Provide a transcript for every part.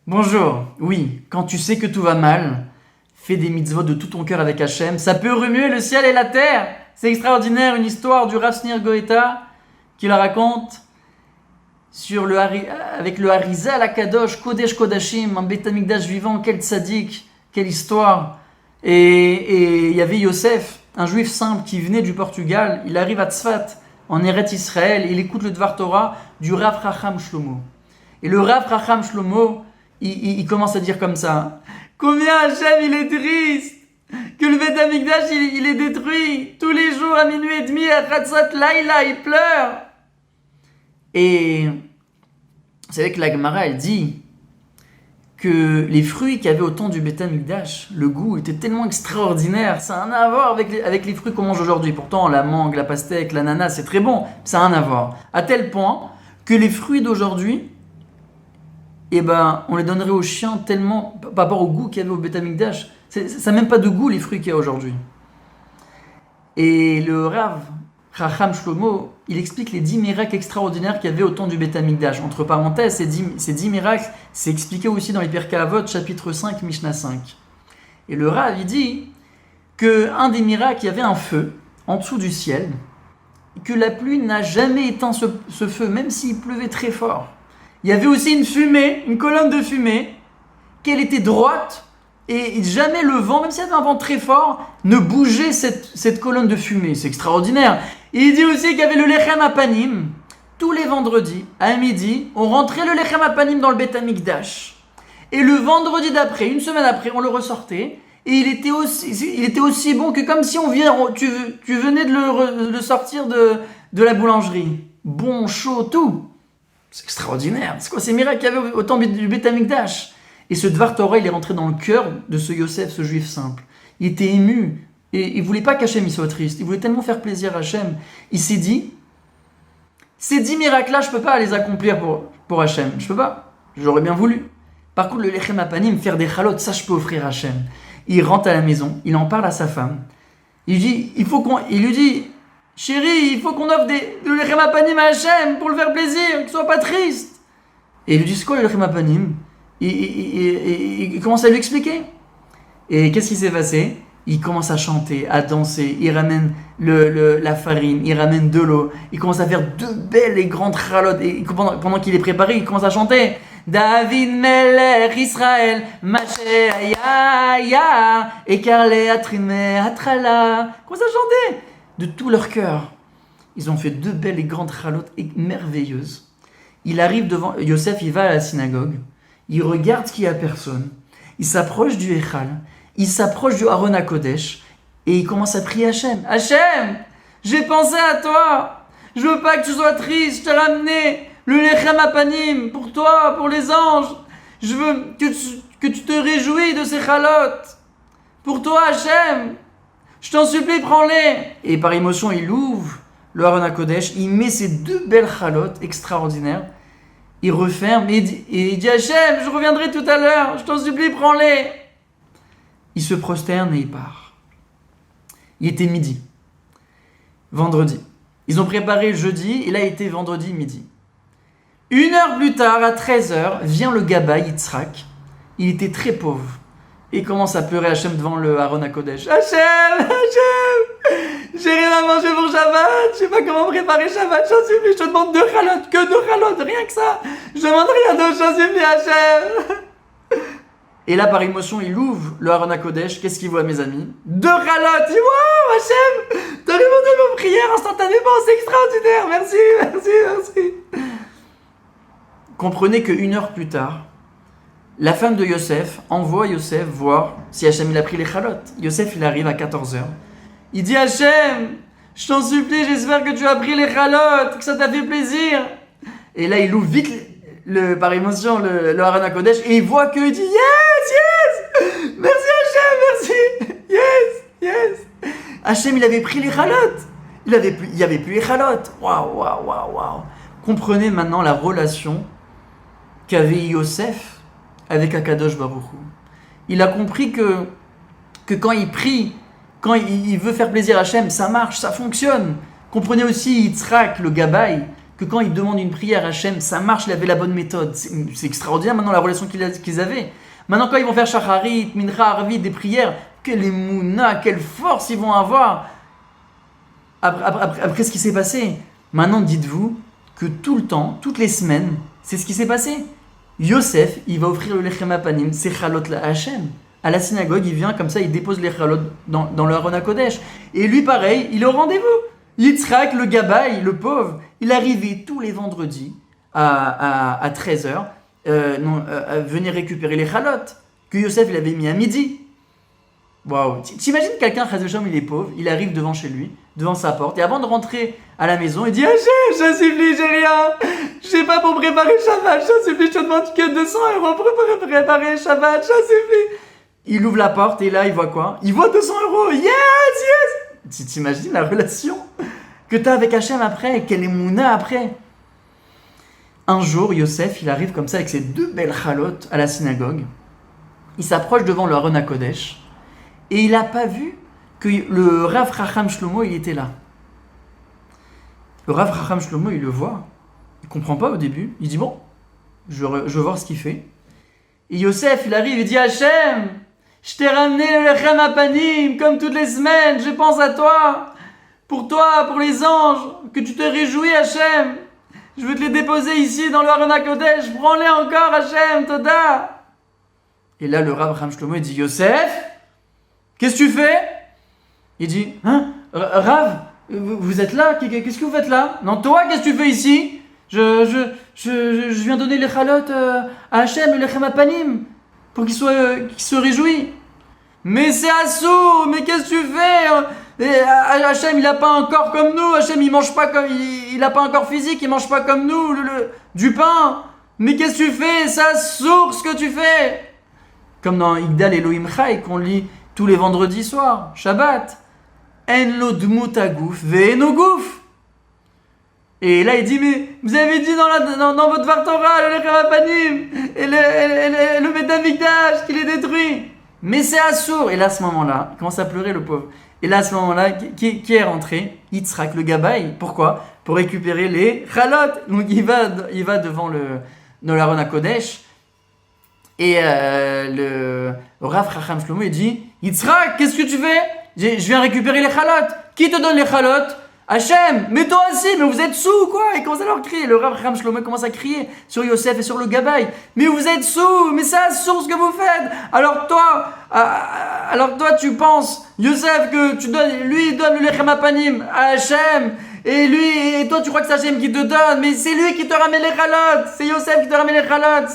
Bonjour, oui, quand tu sais que tout va mal, fais des mitzvot de tout ton cœur avec Hachem, ça peut remuer le ciel et la terre. C'est extraordinaire, une histoire du Rav Snir Goïta qui la raconte avec le Harizal Akadosh, Kodesh Kodashim, un Beth Amikdash vivant, quel tzaddik, quelle histoire. Et il y avait Yosef, un juif simple qui venait du Portugal, il arrive à Tzfat, en Eretz Israël, il écoute le Dvar Torah du Rav Chacham Shlomo. Et le Rav Chacham Shlomo, il commence à dire comme ça: combien Hachem il est triste que le Beth Amikdash il est détruit tous les jours à minuit et demi à Chatzot Laïla, il pleure. Et c'est vrai que la Gemara elle dit que les fruits qu'il y avait au temps du Beth Amikdash, le goût était tellement extraordinaire, ça n'a rien à voir avec les fruits qu'on mange aujourd'hui. Pourtant la mangue, la pastèque, l'ananas c'est très bon, ça n'a rien à voir. À tel point que les fruits d'aujourd'hui, on les donnerait aux chiens tellement, par rapport au goût qu'il y avait au Beth Amikdash. Ça n'a même pas de goût les fruits qu'il y a aujourd'hui. Et le Rav Chacham Shlomo, il explique les 10 miracles extraordinaires qu'il y avait au temps du Beth Amikdash. Entre parenthèses, ces 10 miracles, c'est expliqué aussi dans les Pirkei Avot, chapitre 5, Mishnah 5. Et le Rav, il dit qu'un des miracles, il y avait un feu en dessous du ciel, et que la pluie n'a jamais éteint ce feu, même s'il pleuvait très fort. Il y avait aussi une fumée, une colonne de fumée, qu'elle était droite, et jamais le vent, même s'il y avait un vent très fort, ne bougeait cette colonne de fumée. C'est extraordinaire. Et il dit aussi qu'il y avait le Lechem Apanim. Tous les vendredis, à midi, on rentrait le Lechem Apanim dans le Beth Amikdash. Et le vendredi d'après, une semaine après, on le ressortait, et il était aussi bon que comme si tu venais de le sortir de la boulangerie. Bon, chaud, tout. C'est extraordinaire. C'est quoi ces miracles qu'il y avait au temps du Beth Amikdash? Et ce Dvar Torah, il est rentré dans le cœur de ce Yosef, ce juif simple. Il était ému. Et il voulait pas qu'Hachem soit triste. Il voulait tellement faire plaisir à Hachem. Il s'est dit, ces 10 miracles-là, je peux pas les accomplir pour Hachem. Je peux pas. J'aurais bien voulu. Par contre, le Lechem Apanim, faire des chalotes, ça je peux offrir à Hachem. Il rentre à la maison, il en parle à sa femme. Il lui dit, chérie, il faut qu'on offre le Lechem Apanim à Hachem pour le faire plaisir, qu'il soit pas triste. Et il lui dit, c'est quoi le Lechem Apanim? Il commence à lui expliquer. Et qu'est-ce qui s'est passé? Il commence à chanter, à danser, il ramène la farine, il ramène de l'eau, il commence à faire de belles et grandes chalotes. Et pendant qu'il est préparé, il commence à chanter David Melech Israël, Mashéaya, Ekarle Atrime Atrala. Il commence à chanter de tout leur cœur. Ils ont fait de belles et grandes chalotes merveilleuses. Il arrive devant Yosef, il va à la synagogue. Il regarde qu'il n'y a personne. Il s'approche du Echal. Il s'approche du Aron HaKodesh. Et il commence à prier Hachem. Hachem, j'ai pensé à toi. Je veux pas que tu sois triste. Je t'ai ramené le Lechem Apanim pour toi, pour les anges. Je veux que tu te réjouis de ces chalotes. Pour toi, Hachem. Je t'en supplie, prends-les. Et par émotion, il ouvre le Aron HaKodesh. Il met ces 2 belles chalotes extraordinaires. Il referme et il dit Hachem, je reviendrai tout à l'heure, je t'en supplie, prends-les. Il se prosterne et il part. Il était midi. Vendredi. Ils ont préparé jeudi et là il était vendredi midi. 1 heure plus tard, à 13h, vient le Gabbai Yitzhak. Il était très pauvre. Et il commence à pleurer Hachem devant le Aron HaKodesh. Hachem, j'ai rien à manger pour Shabbat, je sais pas comment préparer Shabbat, je t'en supplie, je te demande 2 chalotes, que 2 chalotes, rien que ça. Je demande rien d'autre, je t'en supplie, Hachem. Et là, par émotion, il ouvre le Aron HaKodesh. Qu'est-ce qu'il voit, mes amis? 2 chalotes. Il dit wow, Hachem, t'as répondu à vos prières instantanément, c'est extraordinaire, merci. Comprenez que 1 heure plus tard, la femme de Yosef envoie Yosef voir si Hachem il a pris les chalotes. Yosef il arrive à 14h. Il dit Hachem, je t'en supplie, j'espère que tu as pris les chalotes, que ça t'a fait plaisir. Et là il ouvre vite par émotion le Aron HaKodesh et il voit qu'il dit yes, merci Hachem, merci, yes. Hachem il avait pris les chalotes. Il y avait plus les chalotes. Waouh. Comprenez maintenant la relation qu'avait Yosef avec Akadosh Baruch Hu. Il a compris que quand il prie, quand il veut faire plaisir à Hachem, ça marche, ça fonctionne. Comprenez aussi Yitzhak, le Gabbai, que quand ils demandent une prière à Hachem, ça marche, il avait la bonne méthode. C'est extraordinaire maintenant la relation qu'ils avaient. Maintenant quand ils vont faire Shacharit, Mincha, Arvit, des prières, quelle émouna, quelle force ils vont avoir après ce qui s'est passé. Maintenant dites-vous que tout le temps, toutes les semaines, c'est ce qui s'est passé. Yosef, il va offrir le Lechem Apanim, ses chalot à Hachem. À la synagogue, il vient comme ça, il dépose les chalot dans le Aron HaKodesh. Et lui, pareil, il est au rendez-vous. Yitzhak, le gabaï, le pauvre, il arrivait tous les vendredis à 13h, à venir récupérer les chalot que Yosef il avait mis à midi. Waouh! T'imagines quelqu'un, Chazvesham, il est pauvre, il arrive devant chez lui, devant sa porte, et avant de rentrer à la maison, il dit Hachem, je supplie, j'ai rien, j'ai pas pour préparer Shabbat, je supplie, je te demande que 200 € pour préparer Shabbat, je supplie. Il ouvre la porte et là, il voit quoi? Il voit 200 €, yes! T'imagines la relation que t'as avec Hachem après, quelle est Mouna après? Un jour, Yosef, il arrive comme ça avec ses 2 belles chalotes à la synagogue, il s'approche devant le Aron HaKodesh, et il n'a pas vu que le Rav Chacham Shlomo, il était là. Le Rav Chacham Shlomo, il le voit. Il ne comprend pas au début. Il dit, bon, je veux voir ce qu'il fait. Et Yosef, il arrive, il dit, Hachem, je t'ai ramené le Lechem Apanim, comme toutes les semaines, je pense à toi, pour les anges, que tu te réjouis, Hachem. Je veux te les déposer ici, dans le Aron HaKodesh, prends-les encore, Hachem, Toda. Et là, le Rav Chacham Shlomo, il dit, Yosef, qu'est-ce que tu fais? Il dit, hein, Rav, vous êtes là? Qu'est-ce que vous faites là? Non, toi, qu'est-ce que tu fais ici? Je viens donner les chalotes à Hachem, le Lechem Apanim, pour qu'il se réjouit. Mais c'est Assou, mais qu'est-ce que tu fais? Hachem, il n'a pas un corps comme nous, Hachem, il mange pas comme, il n'a pas un corps physique, il mange pas comme nous, du pain. Mais qu'est-ce que tu fais? C'est Assou ce que tu fais. Comme dans Igdal Elohim Chai, qu'on lit tous les vendredis soirs, Shabbat. En lo dmut hagouf ve'eno gouf. Et là il dit, mais vous avez dit dans votre Vartora, le Lechem Apanim, et le Beit HaMikdash, qu'il est détruit. Mais c'est Assour. Et là à ce moment-là, il commence à pleurer le pauvre. Et là à ce moment-là, qui est rentré? Yitzhak, le gabaï. Pourquoi? Pour récupérer les chalot. Donc il va devant le Aron HaKodesh. Et le Rav Chacham Shlomo, il dit, Yitzhak, qu'est-ce que tu fais? Je viens récupérer les chalotes. Qui te donne les chalotes? Hachem, mais toi aussi, mais vous êtes sous quoi? Il commence à leur crier. Le Rav Chacham Shlomo commence à crier sur Yosef et sur le gabaï. Mais vous êtes sous, mais c'est Assour ce que vous faites. Alors toi tu penses, Yosef, que lui il donne le Lechem Apanim à Hachem. Et toi tu crois que c'est Hachem qui te donne, mais c'est lui qui te ramène les chalotes. C'est Yosef qui te ramène les chalotes.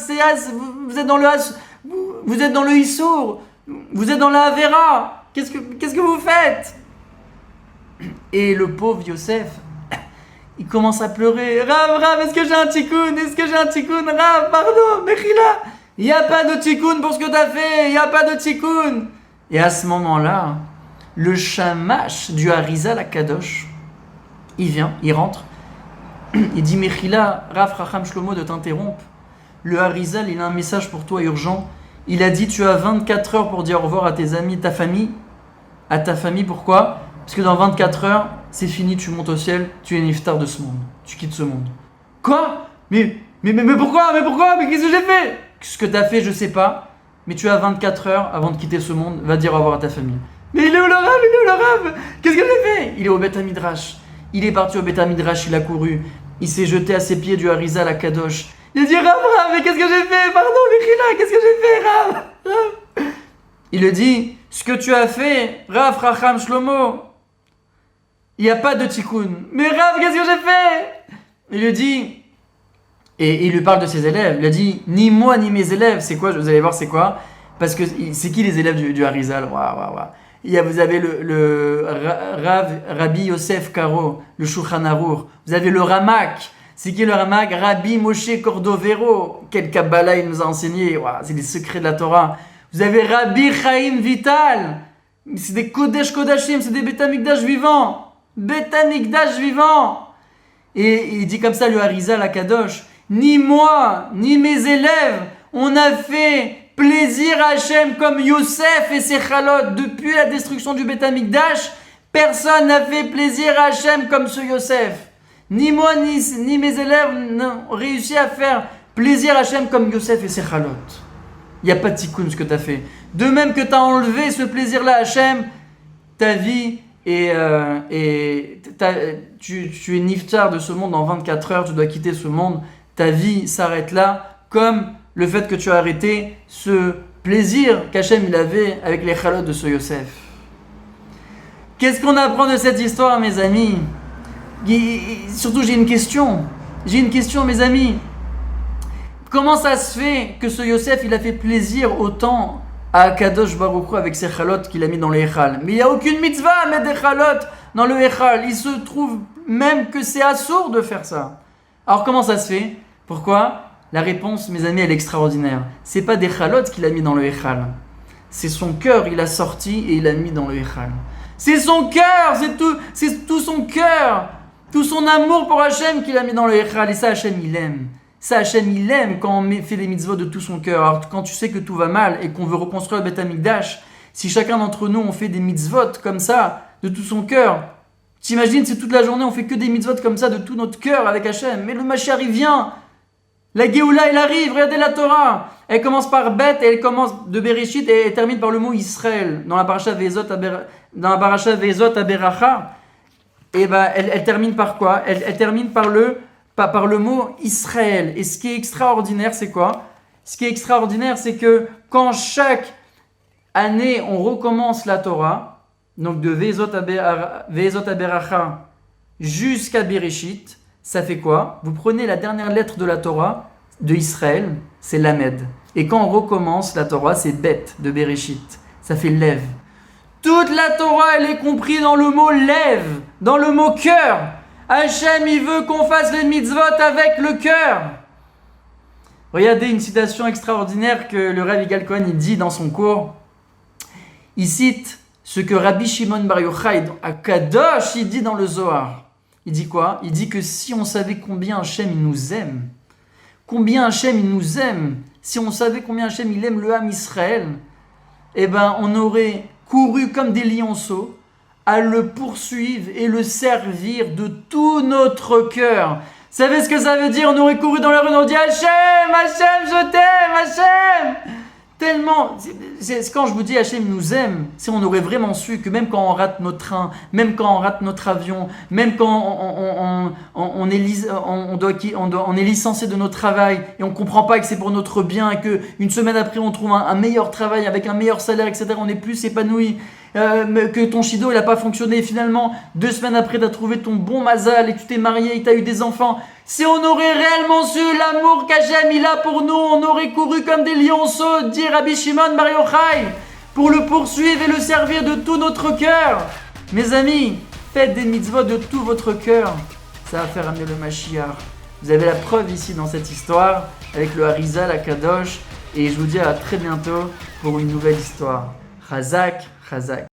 Vous êtes dans le Issour. Vous êtes dans la Avera. Qu'est-ce que vous faites? Et le pauvre Yosef, il commence à pleurer. Rav, est-ce que j'ai un tikkun? Rav, pardon, Mechila. Il n'y a pas de tikkun pour ce que tu as fait. Il n'y a pas de tikkun. Et à ce moment-là, le shamash du Harizal à Kadosh, il vient, il rentre. Il dit, Mechila, Rav Chacham Shlomo, de t'interrompre. Le Harizal, il a un message pour toi urgent. Il a dit, tu as 24 heures pour dire au revoir à tes amis, ta famille. À ta famille, pourquoi? Parce que dans 24 heures, c'est fini, tu montes au ciel, tu es niftar de ce monde. Tu quittes ce monde. Quoi? Mais pourquoi? Mais qu'est-ce que j'ai fait? Ce que tu as fait, je sais pas. Mais tu as 24 heures avant de quitter ce monde, va dire au revoir à ta famille. Mais il est où le Rav? Qu'est-ce que j'ai fait? Il est au Beit HaMidrash. Il est parti au Beit HaMidrash, il a couru. Il s'est jeté à ses pieds du Harizal à Kadosh. Il a dit, Rav, mais qu'est-ce que j'ai fait? Pardon, Mechila, qu'est-ce que j'ai fait, Rav? Il lui dit, ce que tu as fait, Rav Chacham Shlomo, il n'y a pas de tikkun. Mais Rav, qu'est-ce que j'ai fait? Il lui dit, et il lui parle de ses élèves. Il a dit, ni moi ni mes élèves. C'est quoi? Vous allez voir, c'est quoi? Parce que c'est qui les élèves du Harizal? Vous avez le Rabbi Yosef Karo, le Shulchan Aruch. Vous avez le Ramak. C'est qui le Ramak? Rabbi Moshe Cordovero. Quel Kabbalah il nous a enseigné. C'est les secrets de la Torah. Vous avez Rabbi Chaim Vital. C'est des Kodesh Kodashim, c'est des Beit HaMikdash vivants. Beit HaMikdash vivant. Et il dit comme ça, le Harizal à Kadosh, ni moi, ni mes élèves, on a fait plaisir à Hachem comme Yosef et ses chalotes. Depuis la destruction du Beit HaMikdash, personne n'a fait plaisir à Hachem comme ce Yosef. Ni moi, ni mes élèves n'ont réussi à faire plaisir à Hachem comme Yosef et ses chalot. Il n'y a pas de tikkun ce que tu as fait. De même que tu as enlevé ce plaisir-là à Hachem, ta vie tu es niftar de ce monde en 24 heures, tu dois quitter ce monde, ta vie s'arrête là, comme le fait que tu as arrêté ce plaisir qu'Hachem il avait avec les chalot de ce Yosef. Qu'est-ce qu'on apprend de cette histoire, mes amis? Surtout, j'ai une question, mes amis. Comment ça se fait que ce Yosef, il a fait plaisir autant à Kadosh Baruch Hu avec ses chalot qu'il a mis dans le Echal? Mais il n'y a aucune mitzvah à mettre des chalot dans le Echal. Il se trouve même que c'est assourd de faire ça. Alors comment ça se fait? Pourquoi? La réponse, mes amis, elle est extraordinaire. C'est pas des chalot qu'il a mis dans le Echal. C'est son cœur, il a sorti et il a mis dans le Echal. C'est son cœur, c'est tout son cœur, tout son amour pour Hachem qu'il a mis dans le Echal. Et ça, Hachem, il aime. Ça, Hachem, il aime quand on fait des mitzvot de tout son cœur. Alors, quand tu sais que tout va mal et qu'on veut reconstruire le Beth Amikdash, si chacun d'entre nous, on fait des mitzvot comme ça, de tout son cœur, t'imagines, si toute la journée, on fait que des mitzvot comme ça, de tout notre cœur avec Hachem. Mais le Mashiach, il vient. La Géoula, elle arrive. Regardez la Torah. Elle commence par Beth et elle commence de Bereshit et elle termine par le mot Israël. Dans la paracha Ve'ezot Aberacha. Et elle termine par quoi? Elle termine par le mot Israël. Et ce qui est extraordinaire, c'est quoi? Ce qui est extraordinaire, c'est que quand chaque année, on recommence la Torah, donc de Ve'ezot Aberacha jusqu'à Bereshit, ça fait quoi? Vous prenez la dernière lettre de la Torah, de Israël, c'est Lamed. Et quand on recommence la Torah, c'est Bet, de Bereshit. Ça fait Lev. Toute la Torah, elle est comprise dans le mot Lev, dans le mot cœur. Hachem, il veut qu'on fasse les mitzvot avec le cœur. Regardez une citation extraordinaire que le Rav Yigal Cohen il dit dans son cours. Il cite ce que Rabbi Shimon Bar Yochai à Kadosh, il dit dans le Zohar. Il dit quoi? Il dit que si on savait combien Hachem il nous aime, si on savait combien Hachem il aime le Ham Israël, on aurait couru comme des lionceaux à le poursuivre et le servir de tout notre cœur. Vous savez ce que ça veut dire? On aurait couru dans la rue, on aurait dit Hachem, Hachem, je t'aime, Hachem. Tellement, c'est quand je vous dis Hachem nous aime, c'est on aurait vraiment su que même quand on rate notre train, même quand on rate notre avion, même quand on est licencié de notre travail et on ne comprend pas que c'est pour notre bien et qu'une semaine après on trouve un meilleur travail avec un meilleur salaire, etc. On est plus épanoui, que ton shido il n'a pas fonctionné et finalement 2 semaines après tu as trouvé ton bon mazal et que tu t'es marié et tu as eu des enfants. Si on aurait réellement su l'amour qu'Hachem il a pour nous, on aurait couru comme des lionceaux, dit Rabbi Shimon Bar Yochai, pour le poursuivre et le servir de tout notre cœur. Mes amis, faites des mitzvot de tout votre cœur. Ça va faire amener le Mashiach. Vous avez la preuve ici dans cette histoire, avec le Harizal, la Kadosh, et je vous dis à très bientôt pour une nouvelle histoire. Chazak, Chazak.